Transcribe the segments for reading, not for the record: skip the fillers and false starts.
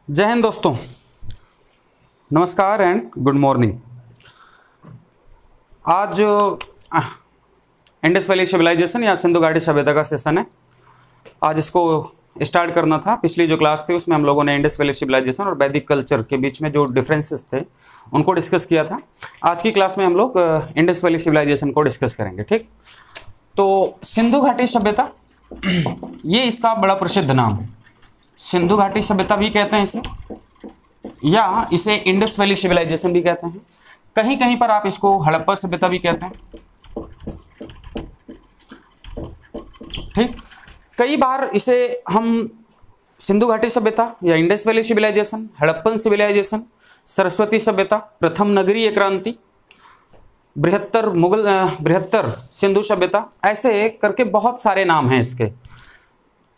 जय हिंद दोस्तों, नमस्कार एंड गुड मॉर्निंग। आज इंडस वैली सिविलाइजेशन या सिंधु घाटी सभ्यता का सेशन है। आज इसको स्टार्ट करना था। पिछली जो क्लास थी उसमें हम लोगों ने इंडस वैली सिविलाइजेशन और वैदिक कल्चर के बीच में जो डिफरेंसेस थे उनको डिस्कस किया था। आज की क्लास में हम लोग इंडस वैली सिविलाइजेशन को डिस्कस करेंगे। ठीक, तो सिंधु घाटी सभ्यता ये इसका बड़ा प्रसिद्ध नाम है। सिंधु घाटी सभ्यता भी कहते हैं इसे, या इसे इंडस वैली सिविलाइजेशन भी कहते हैं। कहीं कहीं पर आप इसको हड़प्पा सभ्यता भी कहते हैं। ठीक, कई बार इसे हम सिंधु घाटी सभ्यता या Indus Valley civilization, Harappan civilization, Saraswati सभ्यता, प्रथम नगरीय क्रांति, बृहत्तर सिंधु सभ्यता, ऐसे करके बहुत सारे नाम हैं इसके।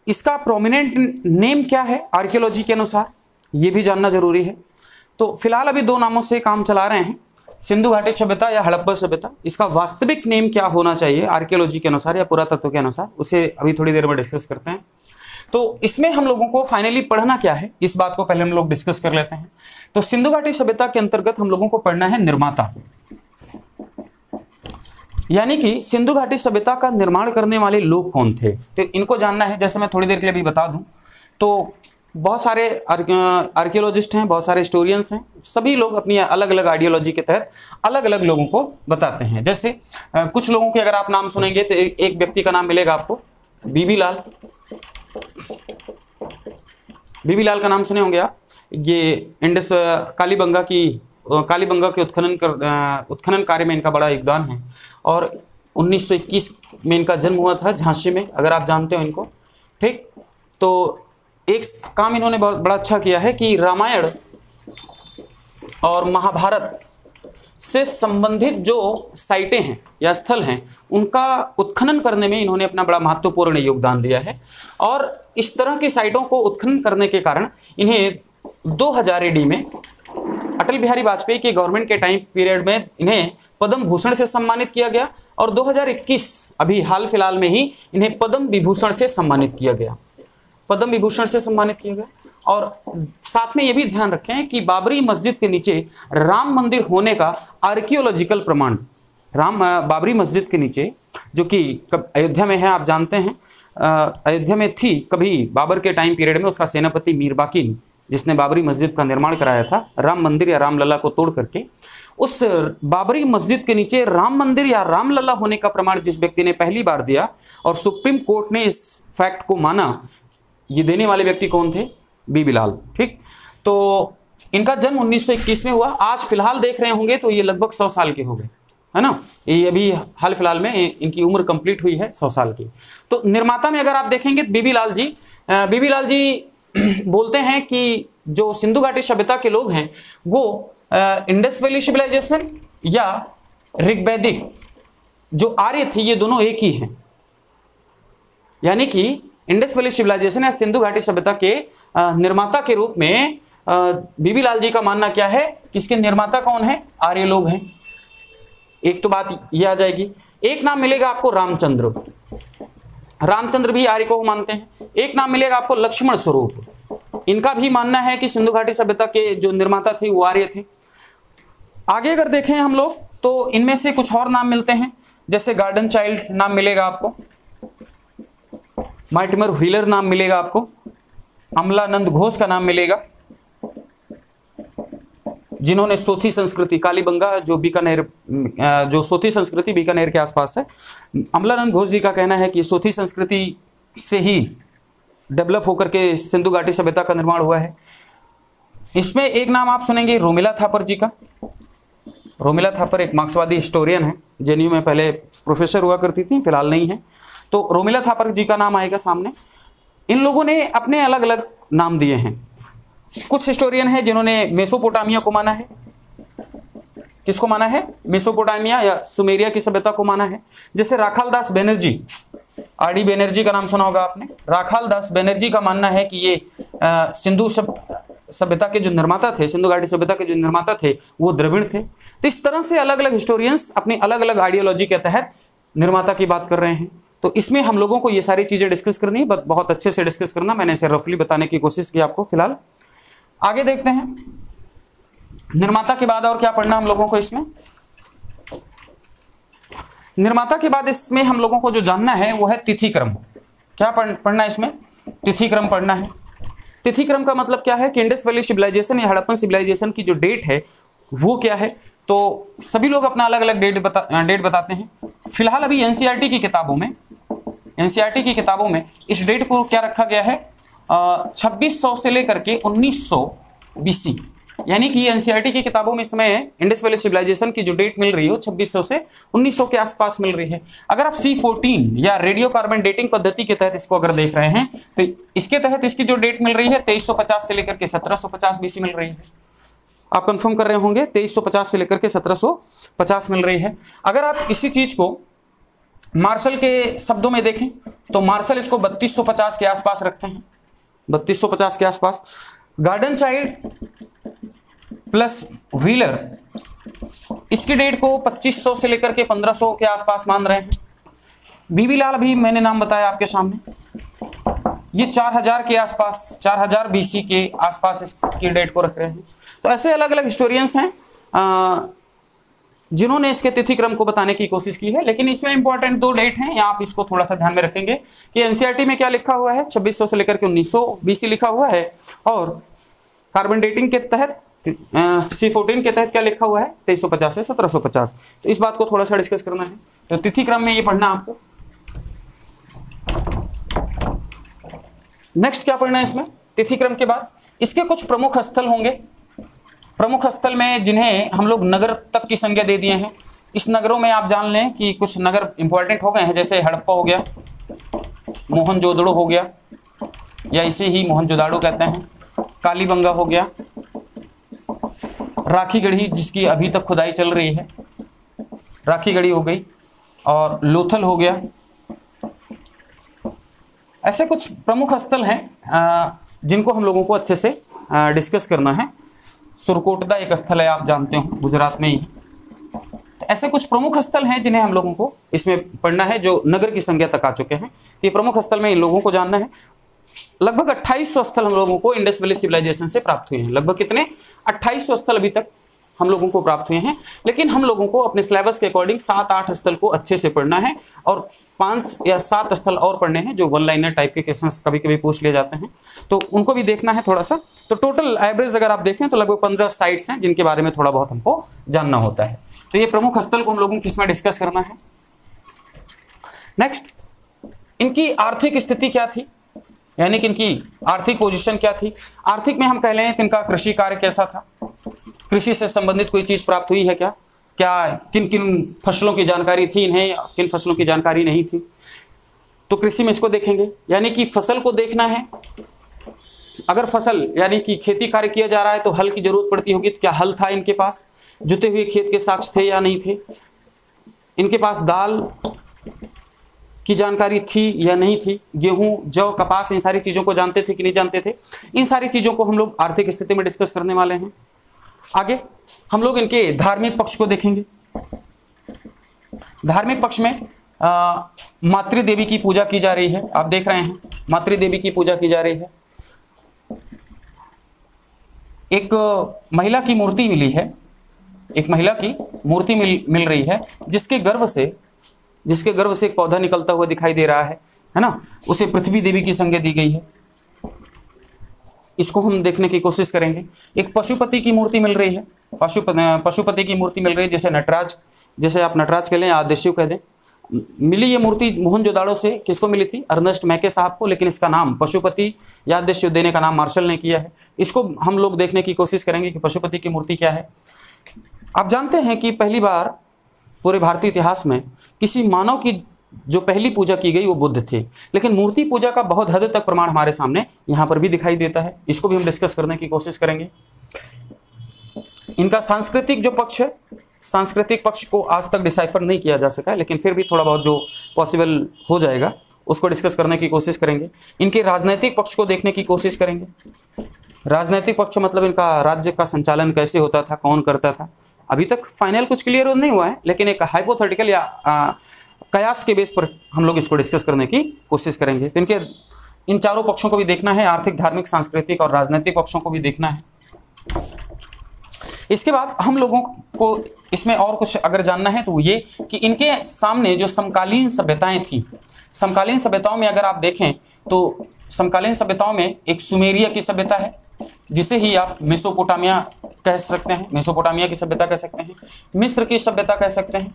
इसका प्रोमिनेंट नेम क्या है आर्कियोलॉजी के अनुसार, ये भी जानना जरूरी है। तो फिलहाल अभी दो नामों से काम चला रहे हैं, सिंधु घाटी सभ्यता या हड़प्पा सभ्यता। इसका वास्तविक नेम क्या होना चाहिए आर्कियोलॉजी के अनुसार या पुरातत्व के अनुसार, उसे अभी थोड़ी देर में डिस्कस करते हैं। तो इसमें हम लोगों को फाइनली पढ़ना क्या है, इस बात को पहले हम लोग डिस्कस कर लेते हैं। तो सिंधु घाटी सभ्यता के अंतर्गत हम लोगों को पढ़ना है निर्माता, यानी कि सिंधु घाटी सभ्यता का निर्माण करने वाले लोग कौन थे। तो इनको जानना है। जैसे मैं थोड़ी देर के लिए भी बता दूं तो बहुत सारे आर्कियोलॉजिस्ट हैं, बहुत सारे हिस्टोरियंस हैं, सभी लोग अपनी अलग अलग आइडियोलॉजी के तहत अलग अलग लोगों को बताते हैं। जैसे कुछ लोगों के अगर आप नाम सुनेंगे तो एक व्यक्ति का नाम मिलेगा आपको, बीबी लाल। बीबी लाल का नाम सुने होंगे आप। ये इंडस कालीबंगा के उत्खनन कार्य में इनका बड़ा योगदान है और 1921 में इनका जन्म हुआ था झांसी में, अगर आप जानते हो इनको। ठीक, तो एक काम इन्होंने बहुत बड़ा अच्छा किया है कि रामायण और महाभारत से संबंधित जो साइटें हैं या स्थल हैं उनका उत्खनन करने में इन्होंने अपना बड़ा महत्वपूर्ण योगदान दिया है। और इस तरह की साइटों को उत्खनन करने के कारण इन्हें 2000 AD में अटल बिहारी वाजपेयी के गवर्नमेंट के टाइम पीरियड में इन्हें पद्म भूषण से सम्मानित किया गया और 2021 अभी हाल फिलहाल में ही इन्हें पद्म विभूषण से सम्मानित किया गया। पद्म विभूषण से सम्मानित किया गया। और साथ में यह भी ध्यान रखें कि बाबरी मस्जिद के नीचे राम मंदिर होने का आर्कियोलॉजिकल प्रमाण, बाबरी मस्जिद के नीचे जो कि अयोध्या में है, आप जानते हैं अयोध्या में थी कभी बाबर के टाइम पीरियड में, उसका सेनापति मीर बाकी जिसने बाबरी मस्जिद का निर्माण कराया था राम मंदिर या रामलला को तोड़ करके, उस बाबरी मस्जिद के नीचे राम मंदिर या रामलला होने का प्रमाण जिस व्यक्ति ने पहली बार दिया और सुप्रीम कोर्ट ने इस फैक्ट को माना, ये देने वाले व्यक्ति कौन थे? बीबी लाल। ठीक, तो इनका जन्म 1921 में हुआ। आज फिलहाल देख रहे होंगे तो ये लगभग 100 साल के हो गए, है ना। ये अभी हाल फिलहाल में इनकी उम्र कंप्लीट हुई है 100 साल की। तो निर्माता में अगर आप देखेंगे तो बीबी लाल जी बोलते हैं कि जो सिंधु घाटी सभ्यता के लोग हैं वो इंडस वैली सिविलाइजेशन या ऋग्वैदिक जो आर्य थे ये दोनों एक ही हैं। यानी कि इंडस वैली सिविलाइजेशन या सिंधु घाटी सभ्यता के निर्माता के रूप में बीबी लाल जी का मानना क्या है कि इसके निर्माता कौन है? आर्य लोग हैं। एक तो बात ये आ जाएगी। एक नाम मिलेगा आपको रामचंद्र भी आर्य को मानते हैं। एक नाम मिलेगा आपको लक्ष्मण स्वरूप, इनका भी मानना है कि सिंधु घाटी सभ्यता के जो निर्माता थे वो आर्य थे। आगे अगर देखें हम लोग तो इनमें से कुछ और नाम मिलते हैं, जैसे गार्डन चाइल्ड नाम मिलेगा आपको, मार्टिमर व्हीलर नाम मिलेगा आपको, अमलानंद घोष का नाम मिलेगा जिन्होंने सोथी संस्कृति, कालीबंगा जो बीकानेर, जो सोथी संस्कृति बीकानेर के आसपास है, अमलानंद घोष जी का कहना है कि सोथी संस्कृति से ही डेवलप होकर के सिंधु घाटी सभ्यता का निर्माण हुआ है। इसमें एक नाम आप सुनेंगे रोमिला थापर जी का। रोमिला थापर एक मार्क्सवादी हिस्टोरियन है, जेएनयू में पहले प्रोफेसर हुआ करती थी, फिलहाल नहीं है। तो रोमिला थापर जी का नाम आएगा सामने। इन लोगों ने अपने अलग अलग नाम दिए हैं। कुछ हिस्टोरियन है जिन्होंने मेसोपोटामिया को माना है। किसको माना है? मेसोपोटामिया या सुमेरिया की सभ्यता को माना है। जैसे राखाल दास बनर्जी, RD बनर्जी का नाम सुना होगा आपने। राखाल दास बनर्जी का मानना है कि ये सिंधु सभ्यता के जो निर्माता थे, सिंधु घाटी सभ्यता के जो निर्माता थे वो द्रविड़ थे। तो इस तरह से अलग अलग हिस्टोरियंस अपनी अलग अलग आइडियोलॉजी के तहत निर्माता की बात कर रहे हैं। तो इसमें हम लोगों को ये सारी चीजें डिस्कस करनी है, बहुत अच्छे से डिस्कस करना। मैंने इसे रफली बताने की कोशिश की आपको फिलहाल। आगे देखते हैं निर्माता के बाद और क्या पढ़ना हम लोगों को इसमें। निर्माता के बाद इसमें हम लोगों को जो जानना है वो है तिथि क्रम। क्या पढ़ना है इसमें? तिथि क्रम पढ़ना है। तिथि क्रम का मतलब क्या है कि इंडस वैली सिविलाइजेशन या हड़प्पन सिविलाइजेशन की जो डेट है वो क्या है, तो सभी लोग अपना अलग अलग डेट बताते हैं। फिलहाल अभी एनसीईआरटी की किताबों में इस डेट को क्या रखा गया है, 2600 से लेकर के 1900 BC, यानी कि एनसीईआरटी की किताबों में इसमें इंडस वैली सिविलाइजेशन की जो डेट मिल रही है वो 2600 से 1900 के आसपास मिल रही है। अगर आप C14 या रेडियो कार्बन डेटिंग पद्धति के तहत इसको अगर देख रहे हैं तो इसके तहत इसकी जो डेट मिल रही है 2350 से लेकर के 1750 BC मिल रही है। आप कंफर्म कर रहे होंगे, 2350 से लेकर के 1750 मिल रही है। अगर आप इसी चीज को मार्शल के शब्दों में देखें तो मार्शल इसको 3250 के आसपास रखते हैं, 3250 के आसपास। गार्डन चाइल्ड प्लस व्हीलर इसकी डेट को 2500 से लेकर के 1500 के आसपास मान रहे हैं। बीबी लाल अभी मैंने नाम बताया आपके सामने, ये 4000 के आसपास, 4000 BC के आसपास इसकी डेट को रख रहे हैं। तो ऐसे अलग अलग हिस्टोरियंस हैं जिन्होंने इसके तिथि क्रम को बताने की कोशिश की है, लेकिन इसमें इंपॉर्टेंट 2 डेट हैं, आप इसको थोड़ा सा ध्यान में रखेंगे कि एनसीईआरटी में क्या लिखा हुआ है, 2600 से लेकर के 1900 BC लिखा हुआ है, और कार्बन डेटिंग के तहत C14 के तहत क्या लिखा हुआ है, 2350 से 1750। तो इस बात को थोड़ा सा डिस्कस करना है। तो तिथि क्रम में ये पढ़ना आपको। नेक्स्ट क्या पढ़ना है इसमें, तिथि क्रम के बाद इसके कुछ प्रमुख स्थल होंगे। प्रमुख स्थल में जिन्हें हम लोग नगर तक की संज्ञा दे दिए हैं, इस नगरों में आप जान लें कि कुछ नगर इंपॉर्टेंट हो गए हैं, जैसे हड़प्पा हो गया, मोहनजोदड़ो हो गया या इसे ही मोहनजोदाड़ो कहते हैं, कालीबंगा हो गया, राखीगढ़ी जिसकी अभी तक खुदाई चल रही है, राखीगढ़ी हो गई, और लोथल हो गया। ऐसे कुछ प्रमुख स्थल हैं जिनको हम लोगों को अच्छे से डिस्कस करना है। सुरकोटदा एक स्थल है, आप जानते हो, गुजरात में ही। ऐसे कुछ प्रमुख स्थल हैं जिन्हें हम लोगों को इसमें पढ़ना है, जो नगर की संज्ञा तक आ चुके हैं। ये प्रमुख स्थल में इन लोगों को जानना है। लगभग 2800 स्थल हम लोगों को इंडस वैली सिविलाइजेशन से प्राप्त हुए हैं। लगभग कितने, 2800 स्थल अभी तक हम लोगों को प्राप्त हुए हैं, लेकिन हम लोगों को अपने सिलेबस के अकॉर्डिंग 7-8 स्थल को अच्छे से पढ़ना है, और 5 या 7 स्थल और पढ़ने हैं जो 1 लाइनर टाइप के क्वेश्चंस कभी कभी पूछ लिए जाते हैं, तो उनको भी देखना है थोड़ा सा। तो टोटल एवरेज अगर आप देखें तो लगभग 15 साइट्स हैं जिनके बारे में थोड़ा बहुत हमको जानना होता है। तो ये प्रमुख स्थल को हम लोगों को किसमें डिस्कस करना है। नेक्स्ट, इनकी आर्थिक स्थिति क्या थी, यानी कि इनकी आर्थिक पोजीशन क्या थी। आर्थिक में हम कह लें कि इनका कृषि कार्य कैसा था, कृषि से संबंधित कोई चीज प्राप्त हुई है क्या, किन किन फसलों की जानकारी थी इन्हें, किन फसलों की जानकारी नहीं थी। तो कृषि में इसको देखेंगे, यानी कि फसल को देखना है। अगर फसल यानी कि खेती कार्य किया जा रहा है तो हल की जरूरत पड़ती होगी, तो क्या हल था इनके पास, जुते हुए खेत के साक्ष्य थे या नहीं थे, इनके पास दाल की जानकारी थी या नहीं थी, गेहूं, जौ, कपास, इन सारी चीजों को जानते थे कि नहीं जानते थे। इन सारी चीजों को हम लोग आर्थिक स्थिति में डिस्कस करने वाले हैं। आगे हम लोग इनके धार्मिक पक्ष को देखेंगे। धार्मिक पक्ष में मातृ देवी की पूजा की जा रही है, आप देख रहे हैं मातृ देवी की पूजा की जा रही है। एक महिला की मूर्ति मिली है, एक महिला की मूर्ति मिल रही है, जिसके गर्भ से एक पौधा निकलता हुआ दिखाई दे रहा है ना। उसे पृथ्वी देवी की संज्ञा दी गई है, इसको हम देखने की कोशिश करेंगे। एक पशुपति की मूर्ति मिल रही है, पशुपति की मूर्ति मिल रही है, जैसे नटराज, जैसे आप नटराज कह लें, आदेशिव कह दें। मिली ये मूर्ति मोहनजोदाड़ो से, किसको मिली थी, अर्नेस्ट मैके साहब को, लेकिन इसका नाम पशुपति या आदेशिव देने का नाम मार्शल ने किया है। इसको हम लोग देखने की कोशिश करेंगे कि पशुपति की मूर्ति क्या है। आप जानते हैं कि पहली बार पूरे भारतीय इतिहास में किसी मानव की जो पहली पूजा की गई वो बुद्ध थे, लेकिन मूर्ति पूजा का बहुत हद तक प्रमाण हमारे सामने यहाँ पर भी दिखाई देता है। इसको भी हम डिस्कस करने की कोशिश करेंगे। इनका सांस्कृतिक जो पक्ष है, सांस्कृतिक पक्ष को आज तक डिसाइफर नहीं किया जा सका, लेकिन फिर भी थोड़ा बहुत जो पॉसिबल हो जाएगा उसको डिस्कस करने की कोशिश करेंगे। इनके राजनैतिक पक्ष को देखने की कोशिश करेंगे। राजनैतिक पक्ष मतलब इनका राज्य का संचालन कैसे होता था, कौन करता था। अभी तक फाइनल कुछ क्लियर नहीं हुआ है, लेकिन एक हाइपोथेटिकल या कयास के बेस पर हम लोग इसको डिस्कस करने की कोशिश करेंगे। तो इन चारों पक्षों को भी देखना है, आर्थिक, धार्मिक, सांस्कृतिक और राजनीतिक पक्षों को भी देखना है। इसके बाद हम लोगों को इसमें और कुछ अगर जानना है तो ये कि इनके सामने जो समकालीन सभ्यताएं थी, समकालीन सभ्यताओं में अगर आप देखें तो समकालीन सभ्यताओं में एक सुमेरिया की सभ्यता है, जिसे ही आप मेसोपोटामिया कह सकते हैं, मेसोपोटामिया की सभ्यता कह सकते हैं, मिस्र की सभ्यता कह सकते हैं,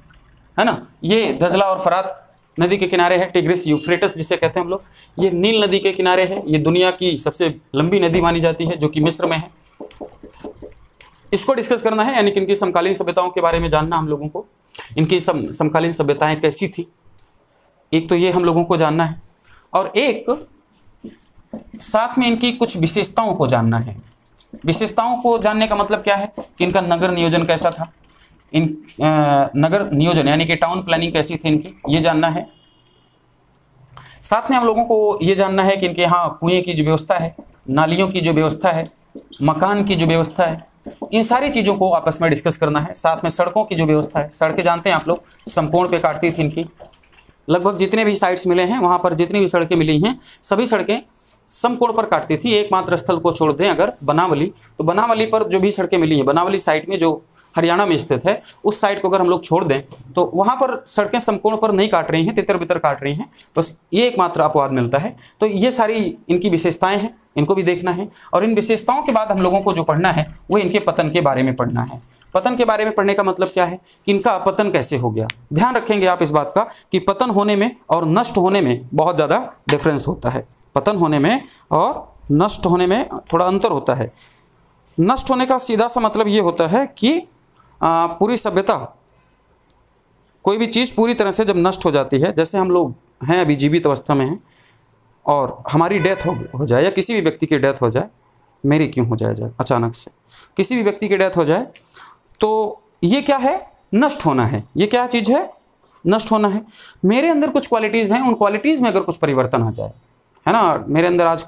है ना। ये दजला और फरात नदी के किनारे है, टिग्रिस यूफ्रेटस जिसे कहते हैं हम लोग, ये नील नदी के किनारे है। ये दुनिया की सबसे लंबी नदी मानी जाती है जो कि मिस्र में है। इसको डिस्कस करना है, यानी कि इनकी समकालीन सभ्यताओं के बारे में जानना हम लोगों को, इनकी समकालीन सभ्यताएं कैसी थी, एक तो ये हम लोगों को जानना है, और एक साथ में इनकी कुछ विशेषताओं को जानना है। विशेषताओं को जानने का मतलब क्या है कि इनका नगर नियोजन कैसा था, नगर नियोजन यानी कि टाउन प्लानिंग कैसी थी इनकी, ये जानना है। साथ में हम लोगों को ये जानना है कि इनके यहाँ कुएं की जो व्यवस्था है, नालियों की जो व्यवस्था है, मकान की जो व्यवस्था है, इन सारी चीज़ों को आपस में डिस्कस करना है। साथ में सड़कों की जो व्यवस्था है, सड़कें जानते हैं आप लोग समकोण पे काटती थी इनकी, लगभग जितने भी साइट्स मिले हैं वहाँ पर जितनी भी सड़कें मिली हैं सभी सड़कें समकोण पर काटती थी। एकमात्र स्थल को छोड़ दें अगर बनावली, तो बनावली पर जो भी सड़कें मिली हैं, बनावली साइट में जो हरियाणा में स्थित है, उस साइट को अगर हम लोग छोड़ दें तो वहाँ पर सड़कें समकोण पर नहीं काट रही हैं, तितर बितर काट रही हैं, बस ये एकमात्र अपवाद मिलता है। तो ये सारी इनकी विशेषताएं हैं, इनको भी देखना है। और इन विशेषताओं के बाद हम लोगों को जो पढ़ना है वो इनके पतन के बारे में पढ़ना है। पतन के बारे में पढ़ने का मतलब क्या है कि इनका पतन कैसे हो गया। ध्यान रखेंगे आप इस बात का कि पतन होने में और नष्ट होने में बहुत ज़्यादा डिफरेंस होता है। पतन होने में और नष्ट होने में थोड़ा अंतर होता है। नष्ट होने का सीधा सा मतलब ये होता है कि पूरी सभ्यता, कोई भी चीज़ पूरी तरह से जब नष्ट हो जाती है, जैसे हम लोग हैं अभी जीवित अवस्था में हैं और हमारी डेथ हो जाए या किसी भी व्यक्ति की डेथ हो जाए, मेरी क्यों हो जाए अचानक से किसी भी व्यक्ति की डेथ हो जाए, तो ये क्या है, नष्ट होना है। ये क्या चीज़ है, नष्ट होना है। मेरे अंदर कुछ क्वालिटीज़ हैं, उन क्वालिटीज़ में अगर कुछ परिवर्तन आ जाए, है ना, मेरे अंदर आज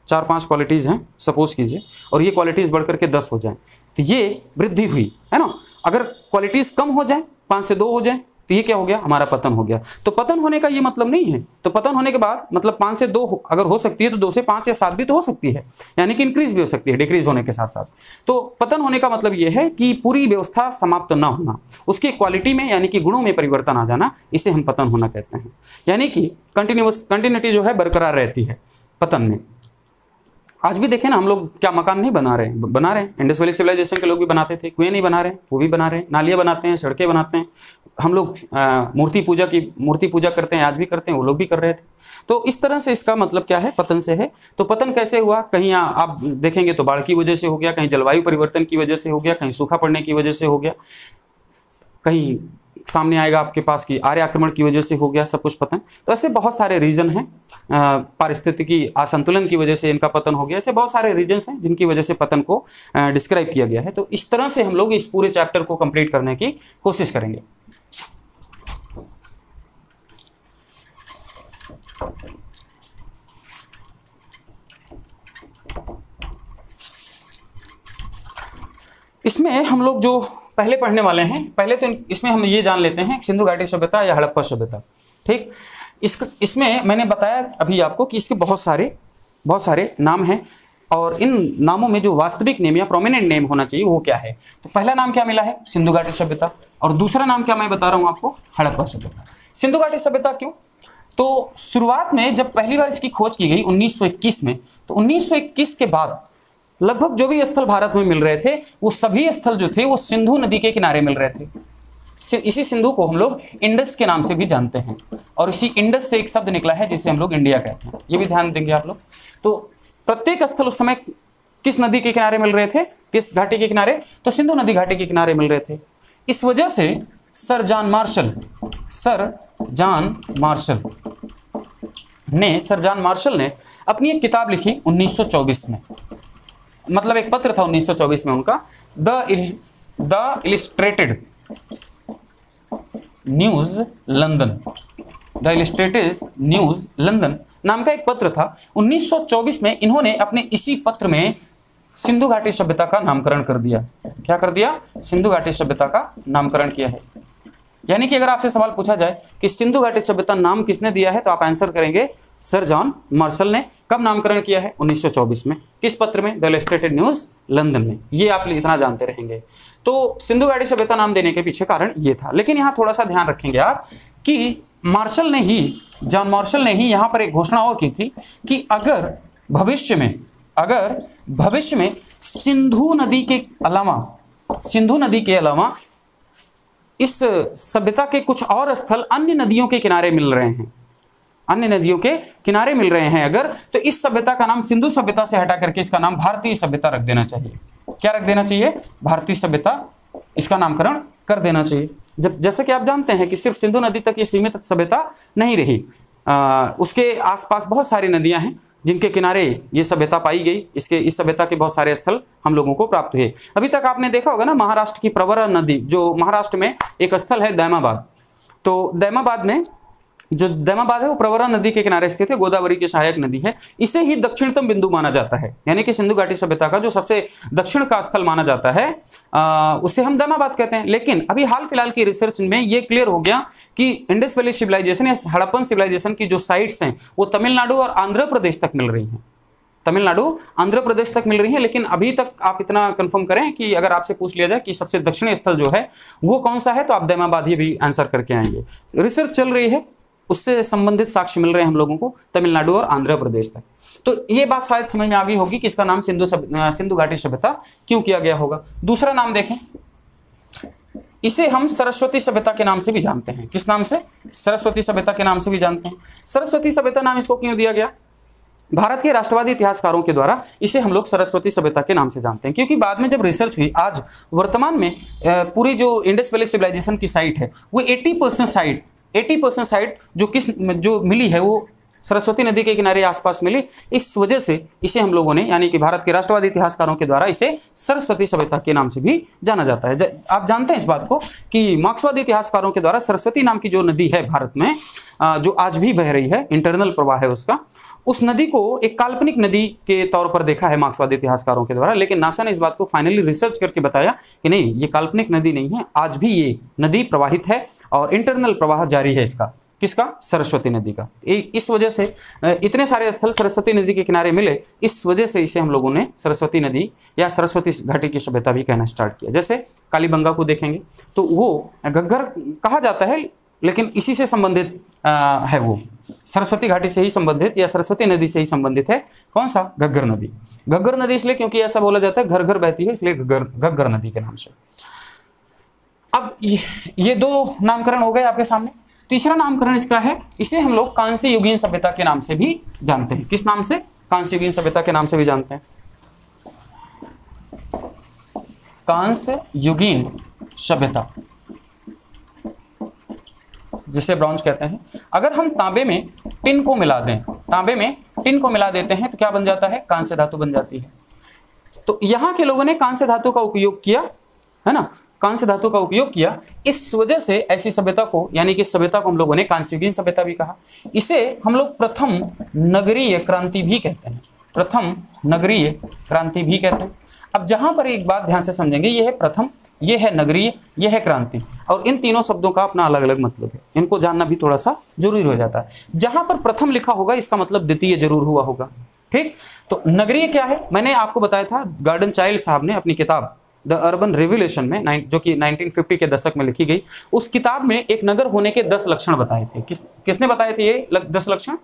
4-5 क्वालिटीज़ हैं सपोज कीजिए, और ये क्वालिटीज़ बढ़ करके 10 हो जाएं, तो ये वृद्धि हुई, है ना। अगर क्वालिटीज़ कम हो जाए, 5 से 2 हो जाए, तो ये क्या हो गया, हमारा पतन हो गया। तो पतन होने का ये मतलब नहीं है। तो पतन होने के बाद मतलब 5 से 2 अगर हो सकती है तो 2 से 5 या 7 भी तो हो सकती है, यानी कि इंक्रीज भी हो सकती है डिक्रीज होने के साथ साथ। तो पतन होने का मतलब ये है कि पूरी व्यवस्था समाप्त ना होना, उसकी क्वालिटी में यानी कि गुणों में परिवर्तन आ जाना, इसे हम पतन होना कहते हैं। यानी कि कंटिन्यूटी जो है बरकरार रहती है पतन में। आज भी देखें ना, हम लोग क्या मकान नहीं बना रहे हैं, इंडस वैली सिविलाइजेशन के लोग भी बनाते थे, कुएं नहीं बना रहे हैं, वो भी बना रहे हैं, नालियाँ बनाते हैं, सड़कें बनाते हैं। हम लोग मूर्ति पूजा करते हैं, आज भी करते हैं, वो लोग भी कर रहे थे। तो इस तरह से इसका मतलब क्या है, पतन से है। तो पतन कैसे हुआ, कहीं आप देखेंगे तो बाढ़ की वजह से हो गया, कहीं जलवायु परिवर्तन की वजह से हो गया, कहीं सूखा पड़ने की वजह से हो गया, कहीं सामने आएगा आपके पास कि आर्य आक्रमण की वजह से हो गया, सब कुछ पतन। तो ऐसे बहुत सारे रीजन हैं, पारिस्थितिकी असंतुलन की वजह से इनका पतन हो गया। ऐसे बहुत सारे रीजन्स हैं जिनकी वजह से पतन को डिस्क्राइब किया गया है। तो इस तरह से हम लोग इस पूरे चैप्टर को कंप्लीट करने की कोशिश करेंगे। इसमें हम लोग जो पहले पढ़ने वाले हैं, पहले तो इसमें हम ये जान लेते हैं सिंधु घाटी सभ्यता या हड़प्पा सभ्यता। ठीक, इसमें मैंने बताया अभी आपको कि इसके बहुत सारे नाम हैं, और इन नामों में जो वास्तविक नेम या प्रोमिनेंट नेम होना चाहिए वो क्या है। तो पहला नाम क्या मिला है, सिंधु घाटी सभ्यता, और दूसरा नाम क्या मैं बता रहा हूँ आपको, हड़प्पा सभ्यता। सिंधु घाटी सभ्यता क्यों, तो शुरुआत में जब पहली बार इसकी खोज की गई 1921 में, तो 1921 के बाद लगभग जो भी स्थल भारत में मिल रहे थे वो सभी स्थल जो थे वो सिंधु नदी के किनारे मिल रहे थे। इसी सिंधु को हम लोग इंडस के नाम से भी जानते हैं, और इसी इंडस से एक शब्द निकला है जिसे हम लोग इंडिया कहते हैं। ये भी ध्यान देंगे आप लोग। तो प्रत्येक स्थल उस समय किस नदी के किनारे मिल रहे थे, किस घाटी के किनारे, तो सिंधु नदी घाटी के किनारे मिल रहे थे। इस वजह से सर जॉन मार्शल ने अपनी एक किताब लिखी 1924 में, मतलब एक पत्र था 1924 में उनका, द इलिस्ट्रेटेड न्यूज लंदन नाम का एक पत्र था। 1924 में इन्होंने अपने इसी पत्र में सिंधु घाटी सभ्यता का नामकरण कर दिया। क्या कर दिया, सिंधु घाटी सभ्यता का नामकरण किया है। यानी कि अगर आपसे सवाल पूछा जाए कि सिंधु घाटी सभ्यता नाम किसने दिया है, तो आप आंसर करेंगे सर जॉन मार्शल ने कब नामकरण किया है? 1924 में। किस पत्र में? द इलस्ट्रेटेड न्यूज लंदन में। ये आप इतना जानते रहेंगे। तो सिंधु घाटी सभ्यता नाम देने के पीछे कारण ये था। लेकिन यहाँ थोड़ा सा ध्यान रखेंगे आप कि मार्शल ने ही, जॉन मार्शल ने ही यहाँ पर एक घोषणा और की थी कि अगर भविष्य में सिंधु नदी के अलावा इस सभ्यता के कुछ और स्थल अन्य नदियों के किनारे मिल रहे हैं, अगर, तो इस सभ्यता का नाम सिंधु सभ्यता से हटा करके इसका नाम भारतीय सभ्यता रख देना चाहिए। क्या रख देना चाहिए? भारतीय सभ्यता, इसका नामकरण कर देना चाहिए। जैसे कि आप जानते हैं कि सिर्फ सिंधु नदी तक ये सीमित सभ्यता नहीं रही, उसके आसपास बहुत सारी नदियां हैं जिनके किनारे ये सभ्यता पाई गई। इस सभ्यता के बहुत सारे स्थल हम लोगों को प्राप्त हुए। अभी तक आपने देखा होगा ना, महाराष्ट्र की प्रवरा नदी, जो महाराष्ट्र में एक स्थल है दैमाबाद, तो दैमाबाद है वो प्रवरा नदी के किनारे स्थित है, गोदावरी की सहायक नदी है। इसे ही दक्षिणतम बिंदु माना जाता है, यानी कि सिंधु घाटी सभ्यता का जो सबसे दक्षिण का स्थल माना जाता है उसे हम दैमाबाद कहते हैं। लेकिन अभी हाल फिलहाल की रिसर्च में ये क्लियर हो गया कि इंडस वैली सिविलाइजेशन या हड़प्पन सिविलाइजेशन की जो साइट्स हैं वो तमिलनाडु और आंध्र प्रदेश तक मिल रही हैं। लेकिन अभी तक आप इतना कंफर्म करें कि अगर आपसे पूछ लिया जाए कि सबसे दक्षिणी स्थल जो है वो कौन सा है, तो आप दैमाबाद ही भी आंसर करके आएंगे। रिसर्च चल रही है, उससे संबंधित साक्ष्य मिल रहे हैं हम लोगों को तमिलनाडु और आंध्र प्रदेश तक। तो ये बात शायद समझ में आ गई होगी कि इसका नाम सिंधु घाटी सभ्यता क्यों किया गया होगा। दूसरा नाम देखें, इसे हम सरस्वती सभ्यता के नाम से भी जानते हैं। किस नाम से? सरस्वती सभ्यता के नाम से भी जानते हैं। सरस्वती सभ्यता नाम इसको क्यों दिया गया? भारत के राष्ट्रवादी इतिहासकारों के द्वारा इसे हम लोग सरस्वती सभ्यता के नाम से जानते हैं, क्योंकि बाद में जब रिसर्च हुई, आज वर्तमान में पूरी जो इंडस वैली सिविलाइजेशन की साइट है वो 80% साइट जो मिली है वो सरस्वती नदी के किनारे आसपास मिली। इस वजह से इसे हम लोगों ने, यानी कि भारत के राष्ट्रवादी इतिहासकारों के द्वारा इसे सरस्वती सभ्यता के नाम से भी जाना जाता है। आप जानते हैं इस बात को कि मार्क्सवादी इतिहासकारों के द्वारा सरस्वती नाम की जो नदी है भारत में, जो आज भी बह रही है, इंटरनल प्रवाह है उसका, उस नदी को एक काल्पनिक नदी के तौर पर देखा है मार्क्सवादी इतिहासकारों के द्वारा। लेकिन नासा ने इस बात को फाइनली रिसर्च करके बताया कि नहीं, ये काल्पनिक नदी नहीं है, आज भी ये नदी प्रवाहित है और इंटरनल प्रवाह जारी है इसका। किसका? सरस्वती नदी का। इस वजह से इतने सारे स्थल सरस्वती नदी के किनारे मिले, इस वजह से इसे हम लोगों ने सरस्वती नदी या सरस्वती घाटी की सभ्यता भी कहना स्टार्ट किया। जैसे कालीबंगा को देखेंगे तो वो घग्गर कहा जाता है, लेकिन इसी से संबंधित है, वो सरस्वती घाटी से ही संबंधित या सरस्वती नदी से ही संबंधित है। कौन सा? घग्गर नदी। घग्गर नदी इसलिए क्योंकि ऐसा बोला जाता है घर घर बहती है, इसलिए घग्गर नदी के नाम से। अब ये दो नामकरण हो गए आपके सामने। तीसरा नामकरण इसका है, इसे हम लोग कांस्य युगीन सभ्यता के नाम से भी जानते हैं। किस नाम से? कांस्य युगीन सभ्यता के नाम से भी जानते हैं। कांस्य युगीन सभ्यता जिसे ब्रॉन्ज कहते हैं। अगर हम तांबे में टिन को मिला देते हैं तो क्या बन जाता है? कांस्य धातु बन जाती है। तो यहां के लोगों ने कांस्य धातु का उपयोग किया, है ना, कांस्य धातु का उपयोग किया। इस वजह से ऐसी सभ्यता को, यानी कि सभ्यता को हम लोगों ने कांस्ययुगीन सभ्यता भी कहा। इसे हम लोग प्रथम नगरीय क्रांति भी कहते हैं। अब जहां पर एक बात ध्यान से समझेंगे, ये है प्रथम, ये है नगरीय, ये है क्रांति, और इन तीनों शब्दों का अपना अलग अलग मतलब है। इनको जानना भी थोड़ा सा जरूरी हो जाता है। जहां पर प्रथम लिखा होगा इसका मतलब द्वितीय जरूर हुआ होगा। ठीक, तो नगरीय क्या है? मैंने आपको बताया था, गॉर्डन चाइल्ड साहब ने अपनी किताब द अर्बन रेवोल्यूशन में, जो कि 1950 के दशक में लिखी गई, उस किताब में एक नगर होने के 10 लक्षण बताए थे। किसने बताए थे ये 10 लक्षण?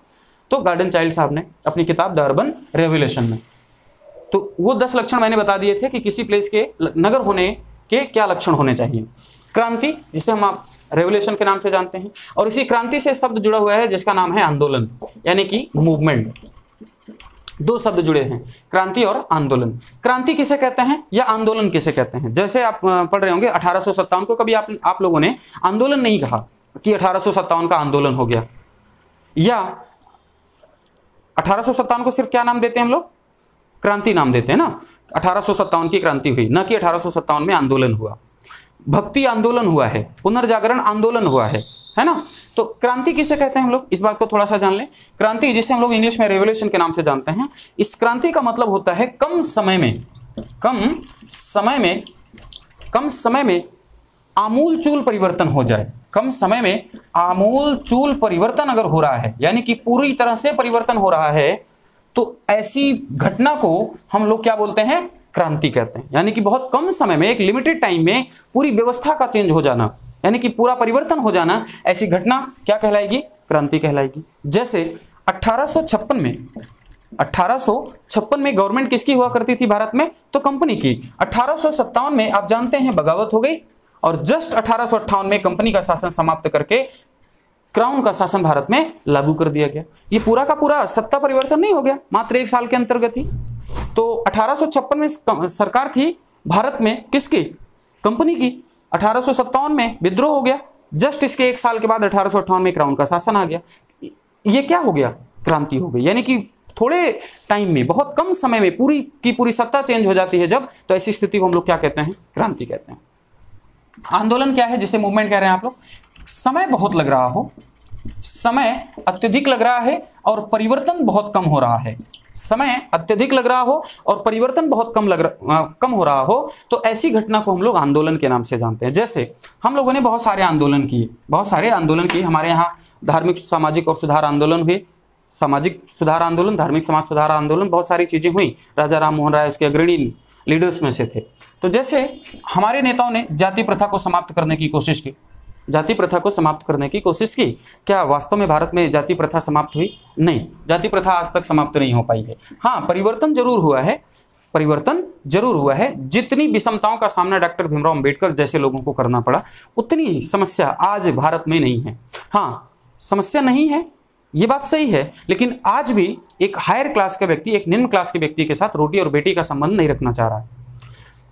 तो गॉर्डन चाइल्ड साहब ने अपनी किताब द अर्बन रेवोल्यूशन में। तो वो 10 लक्षण मैंने बता दिए थे कि किसी प्लेस के नगर होने के क्या लक्षण होने चाहिए। क्रांति, जिसे हम आप रेवोल्यूशन के नाम से जानते हैं, और इसी क्रांति से शब्द जुड़ा हुआ है जिसका नाम है आंदोलन, यानी कि मूवमेंट। दो शब्द जुड़े हैं, क्रांति और आंदोलन। क्रांति किसे कहते हैं या आंदोलन किसे कहते हैं? जैसे आप पढ़ रहे होंगे 1857 को, कभी आप लोगों ने आंदोलन नहीं कहा कि 1857 का आंदोलन हो गया, या 1857 को सिर्फ क्या नाम देते हैं हम लोग? क्रांति नाम देते हैं ना। 1857 की क्रांति हुई, न कि 1857 में आंदोलन हुआ। भक्ति आंदोलन हुआ है, पुनर्जागरण आंदोलन हुआ है ना। तो क्रांति किसे कहते हैं हम लोग, इस बात को थोड़ा सा जान लें। क्रांति, जिसे हम लोग इंग्लिश में रेवोल्यूशन के नाम से जानते हैं, इस क्रांति का मतलब होता है कम समय में आमूलचूल परिवर्तन हो जाए, कम समय में आमूलचूल परिवर्तन अगर हो रहा है, यानी कि पूरी तरह से परिवर्तन हो रहा है, तो ऐसी घटना को हम लोग क्या बोलते हैं? क्रांति कहते हैं। यानी कि बहुत कम समय में, एक लिमिटेड टाइम में पूरी व्यवस्था का चेंज हो जाना, यानी कि पूरा परिवर्तन हो जाना, ऐसी घटना क्या कहलाएगी? क्रांति कहलाएगी। जैसे 1856 में गवर्नमेंट किसकी हुआ करती थी भारत में? तो कंपनी की। 1857 में आप जानते हैं बगावत हो गई, और जस्ट 1858 में कंपनी का शासन समाप्त करके क्राउन का शासन भारत में लागू कर दिया गया। ये पूरा का पूरा सत्ता परिवर्तन नहीं हो गया, मात्र 1 साल के अंतर्गत ही। तो 1856 में सरकार थी भारत में किसकी? कंपनी की। 1857 में विद्रोह हो गया, जस्ट इसके 1 साल के बाद 1858 में क्राउन का शासन आ गया। ये क्या हो गया? क्रांति हो गई। यानी कि थोड़े टाइम में, बहुत कम समय में पूरी की पूरी सत्ता चेंज हो जाती है जब, तो ऐसी स्थिति को हम लोग क्या कहते हैं? क्रांति कहते हैं। आंदोलन क्या है जिसे मूवमेंट कह रहे हैं आप लोग? समय बहुत लग रहा हो, समय अत्यधिक लग रहा है और परिवर्तन बहुत कम हो रहा है। समय अत्यधिक लग रहा हो और परिवर्तन बहुत कम हो रहा हो, तो ऐसी घटना को हम लोग आंदोलन के नाम से जानते हैं। जैसे हम लोगों ने बहुत सारे आंदोलन किए, हमारे यहाँ धार्मिक सामाजिक और सुधार आंदोलन हुए, सामाजिक सुधार आंदोलन, धार्मिक समाज सुधार आंदोलन, बहुत सारी चीजें हुई। राजा राम मोहन राय इसके अग्रणी लीडर्स में से थे। तो जैसे हमारे नेताओं ने जाति प्रथा को समाप्त करने की कोशिश की, जाति प्रथा को समाप्त करने की कोशिश की। क्या वास्तव में भारत में जाति प्रथा समाप्त हुई? नहीं, जाति प्रथा आज तक समाप्त नहीं हो पाई है। हाँ, परिवर्तन जरूर हुआ है, परिवर्तन जरूर हुआ है। जितनी विषमताओं का सामना डॉक्टर भीमराव अंबेडकर जैसे लोगों को करना पड़ा, उतनी समस्या आज भारत में नहीं है। हाँ, समस्या नहीं है, ये बात सही है, लेकिन आज भी एक हायर क्लास का व्यक्ति एक निम्न क्लास के व्यक्ति के साथ रोटी और बेटी का संबंध नहीं रखना चाह रहा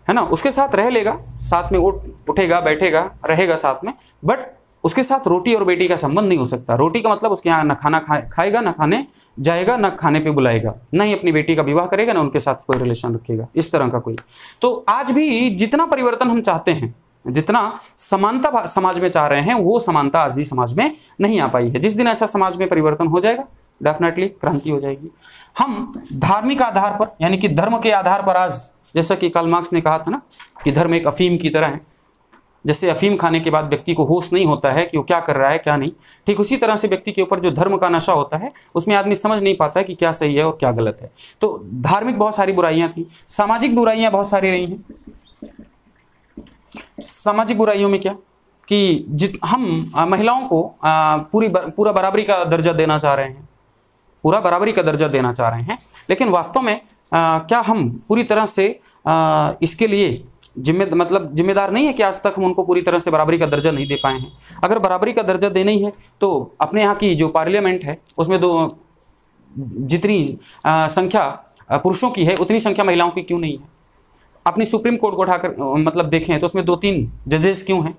है ना। उसके साथ रह लेगा, साथ में उठेगा, बैठेगा, रहेगा साथ में, बट उसके साथ रोटी और बेटी का संबंध नहीं हो सकता। रोटी का मतलब उसके यहाँ न खाना खाएगा, न खाने जाएगा, न खाने पे बुलाएगा, न ही अपनी बेटी का विवाह करेगा, न उनके साथ कोई रिलेशन रखेगा, इस तरह का कोई। तो आज भी जितना परिवर्तन हम चाहते हैं, जितना समानता समाज में चाह रहे हैं, वो समानता आज भी समाज में नहीं आ पाई है। जिस दिन ऐसा समाज में परिवर्तन हो जाएगा, डेफिनेटली क्रांति हो जाएगी। हम धार्मिक आधार पर, यानी कि धर्म के आधार पर आज, जैसा कि कार्ल मार्क्स ने कहा था ना कि धर्म एक अफीम की तरह है, जैसे अफीम खाने के बाद व्यक्ति को होश नहीं होता है कि वो क्या कर रहा है क्या नहीं, ठीक उसी तरह से व्यक्ति के ऊपर जो धर्म का नशा होता है, उसमें आदमी समझ नहीं पाता है कि क्या सही है और क्या गलत है। तो धार्मिक बहुत सारी बुराइयां थी, सामाजिक बुराइयां बहुत सारी रही हैं। सामाजिक बुराइयों में क्या कि हम महिलाओं को पूरा बराबरी का दर्जा देना चाह रहे हैं, पूरा बराबरी का दर्जा देना चाह रहे हैं, लेकिन वास्तव में क्या हम पूरी तरह से इसके लिए जिम्मेदार नहीं है कि आज तक हम उनको पूरी तरह से बराबरी का दर्जा नहीं दे पाए हैं। अगर बराबरी का दर्जा देना ही है तो अपने यहाँ की जो पार्लियामेंट है उसमें जितनी संख्या पुरुषों की है उतनी संख्या महिलाओं की क्यों नहीं है? अपनी सुप्रीम कोर्ट को उठाकर देखें तो उसमें 2-3 जजेस क्यों हैं,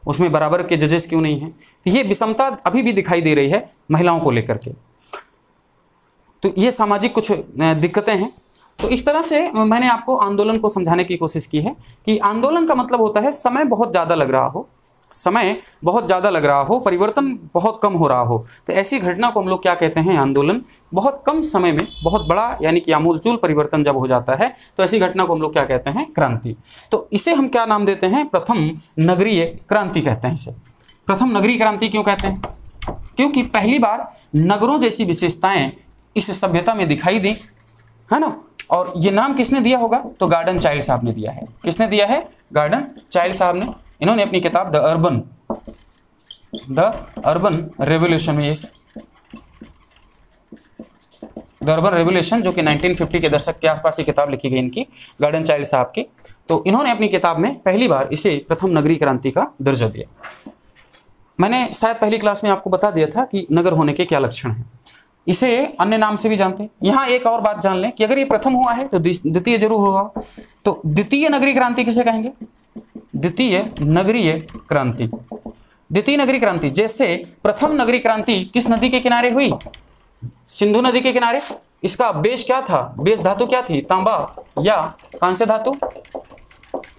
उसमें बराबर के जजेस क्यों नहीं हैं? तो ये विषमता अभी भी दिखाई दे रही है महिलाओं को लेकर के। तो ये सामाजिक कुछ दिक्कतें हैं। तो इस तरह से मैंने आपको आंदोलन को समझाने की कोशिश की है कि आंदोलन का मतलब होता है समय बहुत ज़्यादा लग रहा हो, समय बहुत ज़्यादा लग रहा हो, परिवर्तन बहुत कम हो रहा हो, तो ऐसी घटना को हम लोग क्या कहते हैं? आंदोलन। बहुत कम समय में बहुत बड़ा यानी कि आमूलचूल परिवर्तन जब हो जाता है तो ऐसी घटना को हम लोग क्या कहते हैं? क्रांति। तो इसे हम क्या नाम देते हैं? प्रथम नगरीय क्रांति कहते हैं इसे। प्रथम नगरीय क्रांति क्यों कहते हैं? क्योंकि पहली बार नगरों जैसी विशेषताएं इस सभ्यता में दिखाई दी, है ना। और ये नाम किसने दिया होगा? तो गार्डन चाइल्ड साहब ने दिया है। किसने दिया है? गार्डन चाइल्ड साहब ने। इन्होंने अपनी किताब द अर्बन रेवोल्यूशन में, द अर्बन रेवोल्यूशन जो कि 1950 के दशक के आसपास ये किताब लिखी गई इनकी, गार्डन चाइल्ड साहब की। तो इन्होंने अपनी किताब में पहली बार इसे प्रथम नगरीय क्रांति का दर्जा दिया। मैंने शायद पहली क्लास में आपको बता दिया था कि नगर होने के क्या लक्षण हैं। इसे अन्य नाम से भी जानते हैं। यहाँ एक और बात जान लें कि अगर ये प्रथम हुआ है तो द्वितीय जरूर होगा। तो द्वितीय नगरीय क्रांति किसे कहेंगे? द्वितीय नगरीय क्रांति। द्वितीय नगरीय क्रांति, जैसे प्रथम नगरीय क्रांति किस नदी के किनारे हुई? सिंधु नदी के किनारे। इसका बेस क्या था? बेस धातु क्या थी? तांबा या कांस्य धातु,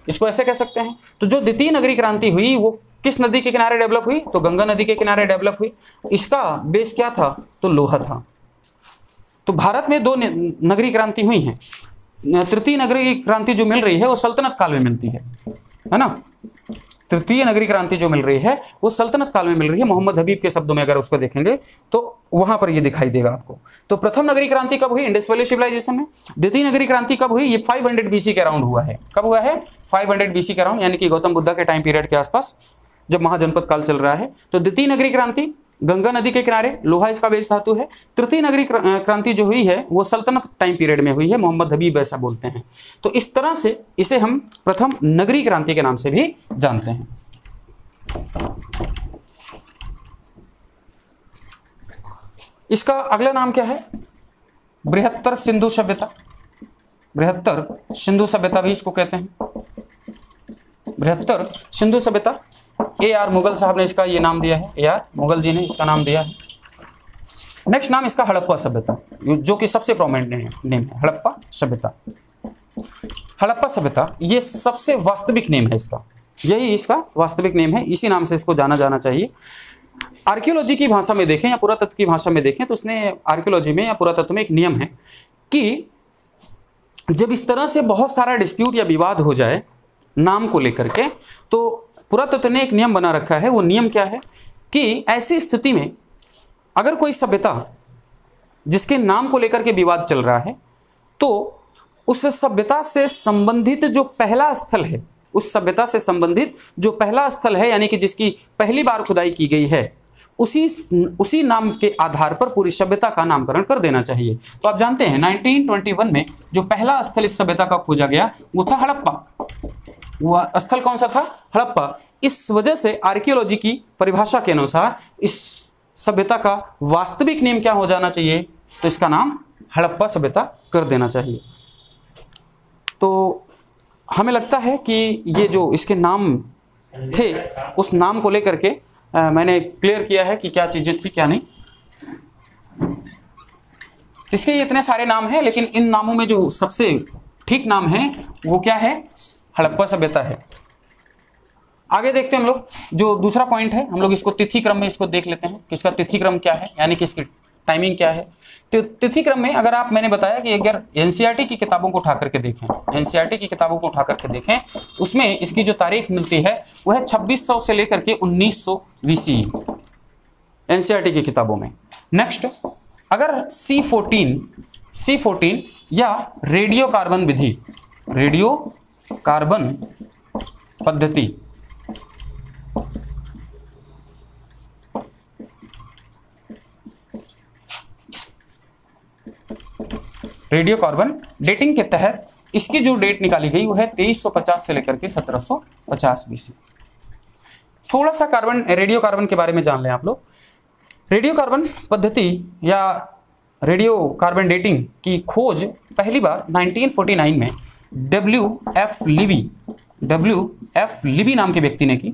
इसको ऐसे कह सकते हैं। तो जो द्वितीय नगरीय क्रांति हुई वो किस नदी के किनारे डेवलप हुई? तो गंगा नदी के किनारे डेवलप हुई। इसका बेस क्या था? तो लोहा था। तो भारत में 2 नगरीय क्रांति हुई हैं। तृतीय नगरीय क्रांति जो मिल रही है वो सल्तनत काल में मिलती है ना। तृतीय नगरीय क्रांति जो मिल रही है वो सल्तनत काल में मिल रही है। मोहम्मद हबीब के शब्दों में अगर उसको देखेंगे तो वहां पर ये दिखाई देगा आपको। तो प्रथम नगरीय क्रांति कब हुई? इंडस वैली सिविलाइजेशन में। द्वितीय नगरीय क्रांति कब हुई? ये 500 BC के अराउंड हुआ है। कब हुआ है? 500 BC के अराउंड, यानी कि गौतम बुद्धा के टाइम पीरियड के आसपास, जब महाजनपद काल चल रहा है। तो द्वितीय नगरीय क्रांति गंगा नदी के किनारे, लोहा इसका बेस धातु है। तृतीय नगरीय क्रांति जो हुई है वो सल्तनत टाइम पीरियड में हुई है, मोहम्मद हबीब ऐसा बोलते हैं। तो इस तरह से इसे हम प्रथम नगरीय क्रांति के नाम से भी जानते हैं। इसका अगला नाम क्या है? बृहत्तर सिंधु सभ्यता। बृहत्तर सिंधु सभ्यता भी इसको कहते हैं, बृहत्तर सिंधु सभ्यता। AR मुगल साहब ने इसका ये नाम दिया है, AR मुगल जी ने इसका नाम दिया है। नेक्स्ट नाम इसका हड़प्पा सभ्यता, जो कि सबसे प्रोमिनेंट नेम है, हड़प्पा सभ्यता। हड़प्पा सभ्यता ये सबसे वास्तविक नेम है इसका, यही इसका वास्तविक नेम है, इसी नाम से इसको जाना जाना चाहिए। आर्कियोलॉजी की भाषा में देखें या पुरातत्व की भाषा में देखें तो उसने आर्कियोलॉजी में या पुरातत्व में एक नियम है कि जब इस तरह से बहुत सारा डिस्प्यूट या विवाद हो जाए नाम को लेकर के, तो पुरातत्व ने एक नियम बना रखा है। वो नियम क्या है कि ऐसी स्थिति में अगर कोई सभ्यता जिसके नाम को लेकर के विवाद चल रहा है, तो उस सभ्यता से संबंधित जो पहला स्थल है, उस सभ्यता से संबंधित जो पहला स्थल है, यानी कि जिसकी पहली बार खुदाई की गई है, उसी नाम के आधार पर पूरी सभ्यता का नामकरण कर देना चाहिए। तो आप जानते हैं 1921 में जो पहला स्थल इस सभ्यता का खोजा गया वो था हड़प्पा। वह स्थल कौन सा था? हड़प्पा। इस वजह से आर्कियोलॉजी की परिभाषा के अनुसार इस सभ्यता का वास्तविक नेम क्या हो जाना चाहिए? तो इसका नाम हड़प्पा सभ्यता कर देना चाहिए। तो हमें लगता है कि ये जो इसके नाम थे उस नाम को लेकर के मैंने क्लियर किया है कि क्या चीजें थी क्या नहीं। इसके इतने सारे नाम हैं, लेकिन इन नामों में जो सबसे ठीक नाम है वो क्या है? हड़प्पा सभ्यता है। आगे देखते हैं हम लोग, जो दूसरा पॉइंट है हम लोग इसको तिथि क्रम में इसको देख लेते हैं कि इसका तिथि क्रम क्या है, यानी कि इसकी टाइमिंग क्या है। तो तिथि क्रम में अगर आप, मैंने बताया कि अगर एनसीईआरटी की किताबों को उठा करके देखें, एनसीईआरटी की किताबों को उठा करके देखें, उसमें इसकी जो तारीख मिलती है वह है 2600 से लेकर के 1900 BC एनसीईआरटी की किताबों में। नेक्स्ट, अगर C14 या रेडियो कार्बन विधि, रेडियो कार्बन पद्धति, रेडियो कार्बन डेटिंग के तहत इसकी जो डेट निकाली गई वो है 2350 से लेकर के 1750 BC। थोड़ा सा रेडियो कार्बन के बारे में जान लें आप लोग। रेडियो कार्बन पद्धति या रेडियो कार्बन डेटिंग की खोज पहली बार 1949 में WF लिवी नाम के व्यक्ति ने की।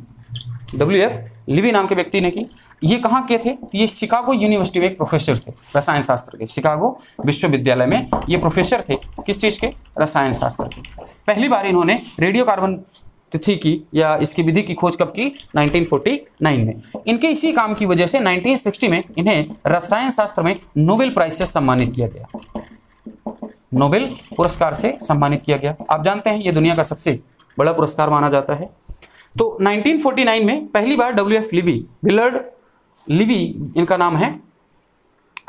WF लिवी नाम के व्यक्ति ने की। ये कहाँ के थे? ये शिकागो यूनिवर्सिटी में एक प्रोफेसर थे रसायन शास्त्र के। शिकागो विश्वविद्यालय में ये प्रोफेसर थे, किस चीज़ के? रसायन शास्त्र के। पहली बार इन्होंने रेडियो कार्बन तिथि की या इसकी विधि की खोज कब की? 1949 में। इनके इसी काम की वजह से 1960 में इन्हें रसायन शास्त्र में नोबेल प्राइज से सम्मानित किया गया, नोबेल पुरस्कार से सम्मानित किया गया। आप जानते हैं ये दुनिया का सबसे बड़ा पुरस्कार माना जाता है। तो 1949 में पहली बार WF विलर्ड लिवी इनका नाम है,